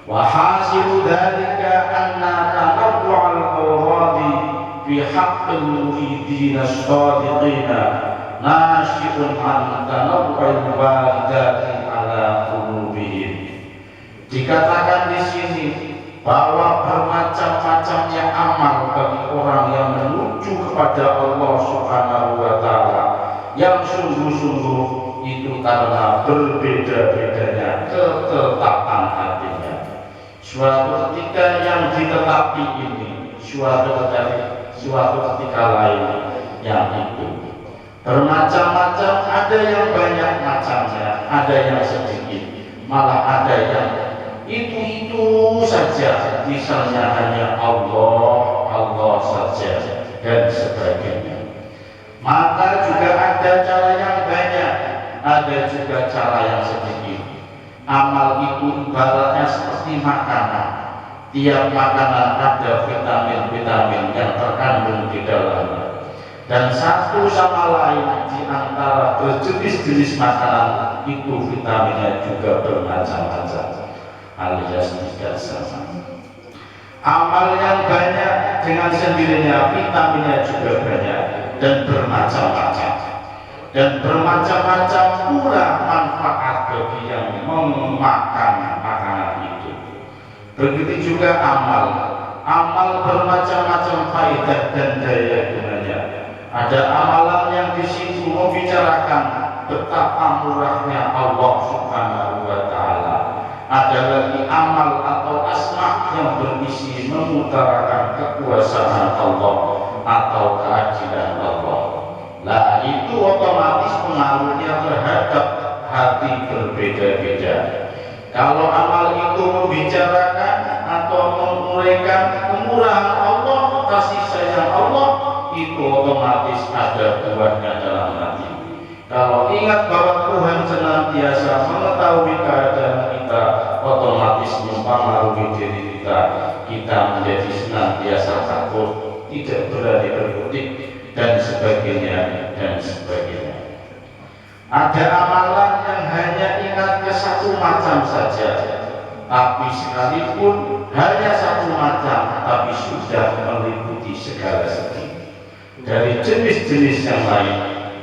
Wa hasilu dzalika anna tanawwu'al awradi fi haqqil muridin as-sadiqin nasyi'un an tanawwu'il walidati ala qulubihim. Dikatakan di sini bahwa bermacam-macamnya amal bagi orang yang menuju kepada Allah Subhanahu wa taala yang sungguh-sungguh itu karena berbeda-bedanya ketetapan hatinya. Suatu ketika yang ditetapi ini, suatu ketika lain yang itu bermacam-macam, ada yang banyak macamnya, ada yang sedikit, malah ada yang itu saja, misalnya hanya Allah saja dan sebagainya. Maka juga ada cara yang banyak, ada juga cara yang sedikit. Amal itu ibaratnya seperti makanan. Tiap makanan ada vitamin-vitamin yang terkandung di dalamnya, dan satu sama lain di antara berjenis-jenis makanan itu vitaminnya juga bermacam-macam, alias tidak sama. Amal yang banyak dengan sendirinya vitaminnya juga banyak dan bermacam-macam, dan bermacam-macam pula manfaat bagi yang memakan makanan itu. Begitu juga amal bermacam-macam faedah dan daya gunanya. Ada amalan yang di situ membicarakan betapa murahnya Allah Subhanahu wa taala. Ada lagi amal atau asma yang berisi mengutarakan kekuasaan Allah atau keadilan Allah. Nah, itu otomatis pengaruhnya terhadap hati berbeda-beda. Kalau amal itu membicarakan atau menguraikan kemurahan Allah, kasih sayang Allah, itu otomatis ada buahnya dalam hati. Kalau ingat bahwa Tuhan senantiasa mengetahui keadaan kita, otomatis mempengaruhi diri kita. Kita menjadi senantiasa takut, tidak berani berkutik, dan sebagainya, dan sebagainya. Ada amalan yang hanya ingat ke satu macam saja, tapi sekalipun hanya satu macam, tapi sudah meliputi segala segi. Dari jenis-jenis yang lain,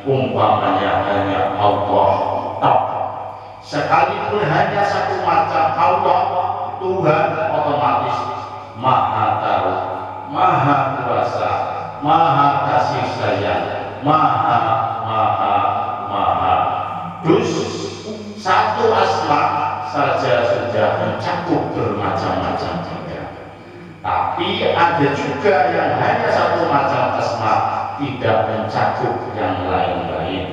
umpamanya hanya Allah, sekalipun hanya satu macam Allah, Tuhan otomatis Maha Tahu, Maha Kuasa, Maha Kasih Sayang, Maha. Dus satu asma saja sudah mencakup bermacam-macam juga. Tapi ada juga yang hanya satu macam asma tidak mencakup yang lain-lain.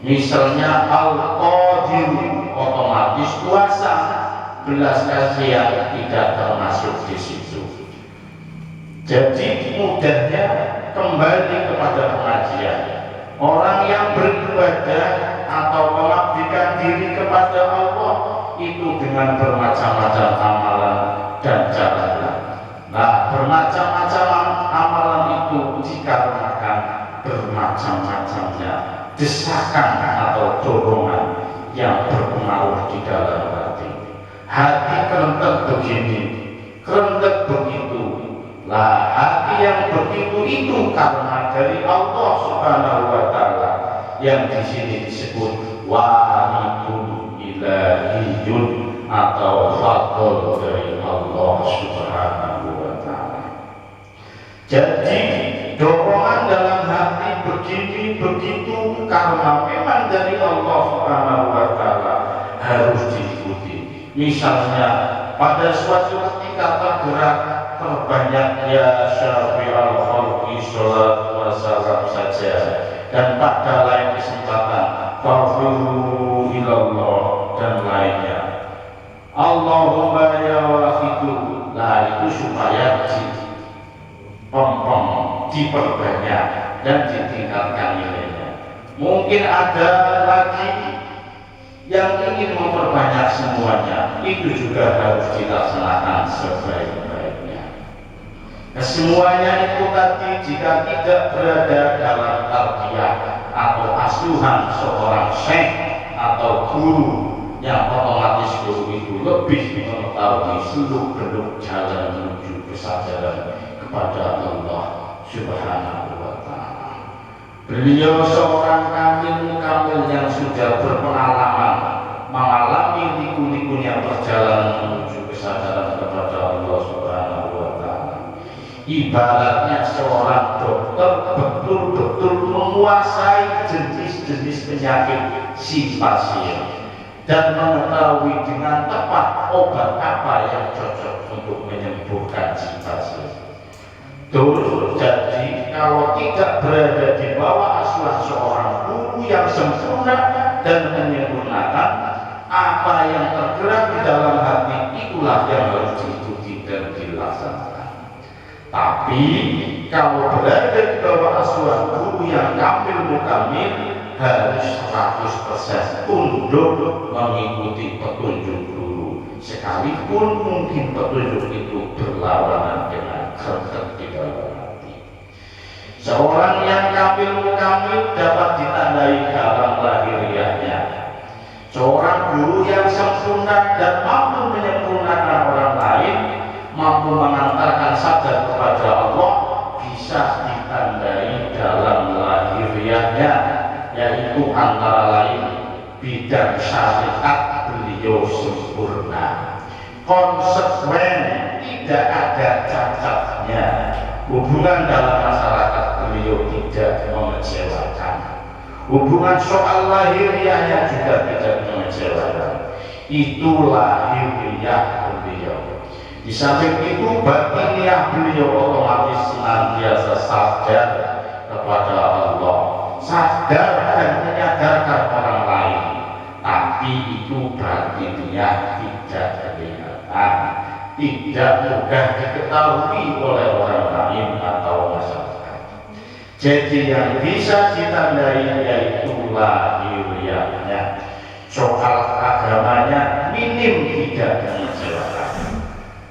Misalnya Al-Qadir otomatis kuasa, belas kasihan tidak termasuk di situ. Jadi mudahnya kembali kepada pengajian. Orang yang beribadah atau mengabdikan diri kepada Allah itu dengan bermacam-macam amalan dan cara. Nah, bermacam-macam amalan itu dikarenakan bermacam-macamnya desakan atau dorongan yang berpengaruh di dalam hati. Hati kerentek begini, kerentek begitu. Lah, hati yang begitu itu karena dari Allah Subhanahu wa taala yang di sini disebut wahidun ilahiyun atau fadl dari Allah Subhanahu wa taala. Jadi dorongan dalam hati begini begitu karena memang dari Allah Subhanahu wa taala harus diikuti. Misalnya pada suatu ketika tergerak terbanyak ya syafi'al khalqi shollat wa salam saja, dan pada lain kesempatan faghfiru ilallah dan lainnya Allahumma ya wahidu. Nah, itu supaya diperbanyak dan ditingkatkan nilainya. Mungkin ada lagi yang ingin memperbanyak semuanya, itu juga harus dilaksanakan sebaik-baiknya. Kesemuanya itu tadi jika tidak berada dalam tarbiyah atau asuhan seorang syekh atau guru, yang otomatis guru itu lebih mengetahui mengetahui seluk-beluk jalan menuju kesadaran kepada Allah Subhanahu wa Ta'ala. Beliau seorang kamil yang sudah berpengalaman mengalami liku-likunya perjalanan menuju kesadaran kepada Allah Subhanahu wa Ta'ala. Ibaratnya seorang dokter betul-betul menguasai jenis-jenis penyakit si pasien dan mengetahui dengan tepat obat apa yang cocok untuk menyembuhkan si pasien. Terus jadi kalau tidak berada di bawah asuhan seorang guru yang sempurna dan menyempurnakan, apa yang tergerak di dalam hati itulah yang harus diikuti dan dilaksanakan. Tapi kalau berada di bawah asuhan guru yang kamil mukamil, harus 100% tunduk mengikuti petunjuk guru, sekalipun mungkin petunjuk itu berlawanan dengan kehendak di dalam hati. Seorang yang kamil mukamil dapat ditandai dalam lahiriahnya. Seorang guru yang sempurna dan mampu menyempurnakan orang lain, mampu mengantarkan sadar kepada Allah, bisa ditandai dalam lahiriahnya, yaitu antara lain bidang syariat beliau sempurna, konsekuen, tidak ada cacatnya. Hubungan dalam masyarakat beliau tidak mengecewakan. Hubungan soal lahiriahnya juga tidak mengecewakan. Itu lahiriah beliau. Di samping itu batiniah beliau otomatis senantiasa sadar kepada Allah, sadar dan menyadarkan orang lain, tapi itu batiniah tidak kelihatan, tidak mudah diketahui oleh orang lain atau masyarakat. Jadi yang bisa ditandai yaitu lahiriahnya. Soal agamanya minim tidak mengecewakan.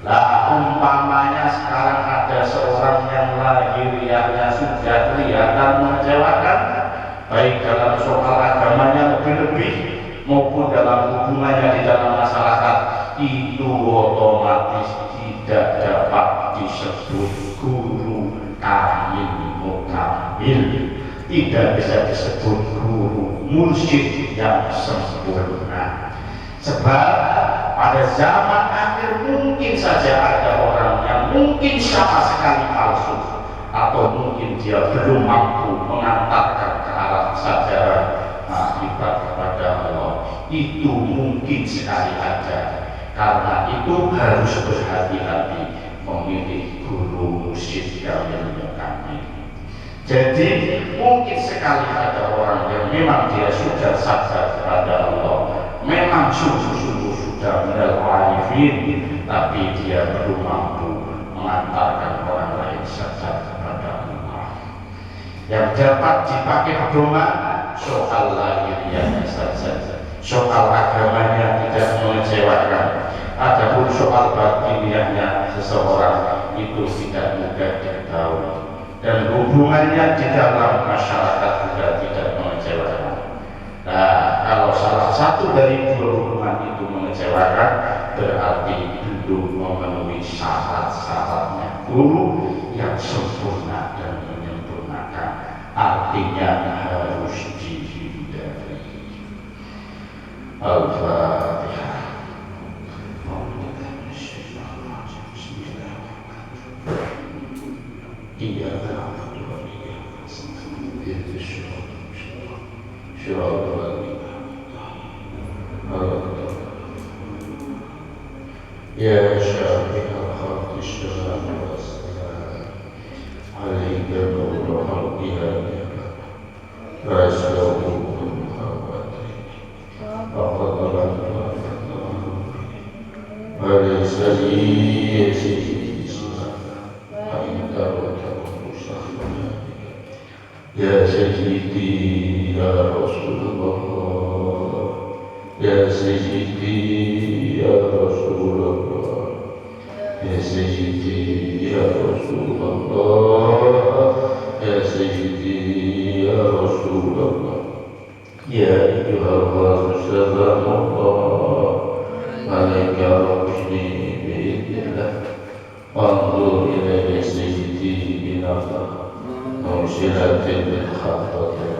Lah umpamanya sekarang ada seorang yang lahiriahnya sudah kelihatan mengecewakan, baik dalam soal agamanya lebih-lebih maupun dalam hubungannya di dalam masyarakat, itu otomatis tidak dapat disebut guru kamil mukamil, tidak bisa disebut guru mursyid yang sempurna. Sebab pada zaman akhir mungkin saja ada orang yang mungkin sama sekali palsu, atau mungkin dia belum mampu mengantarkan ke arah kesadaran akibat kepada Allah. Itu mungkin sekali ada. Karena itu harus berhati-hati memilih guru mursyid yang kami. Jadi mungkin sekali ada orang yang memang dia sudah sadar kepada Allah, memang sungguh-sungguh sudah minal arifin, tapi dia belum mampu mengantarkan orang lain sadar kepada Allah. Yang dapat dipakai pedoman soal lahiriahnya saja, soal agamanya tidak mengecewakan. Adapun soal batiniahnya seseorang itu tidak mudah diketahui, dan hubungannya di dalam masyarakat juga tidak mengecewakan. Nah, kalau salah satu dari dua hubungan itu mengecewakan, berarti belum memenuhi syarat-syaratnya guru yang sempurna dan menyempurnakan. Artinya harus dihindari. Al-Fatihah. Iya, ya syafi'al khalqi syara'an wa salam alaika nurul khalqiha rasulun khawati faqadaran wa laysa li ya sayyidi ya Rasulullah, ya sayyidi ya Rasulullah, ya sayyidi ya Rasulullah, ya sayyidi ya Rasulullah, ya ayyuhal rasul sallallahu alaihi wa sallam. مرسلة بالخطة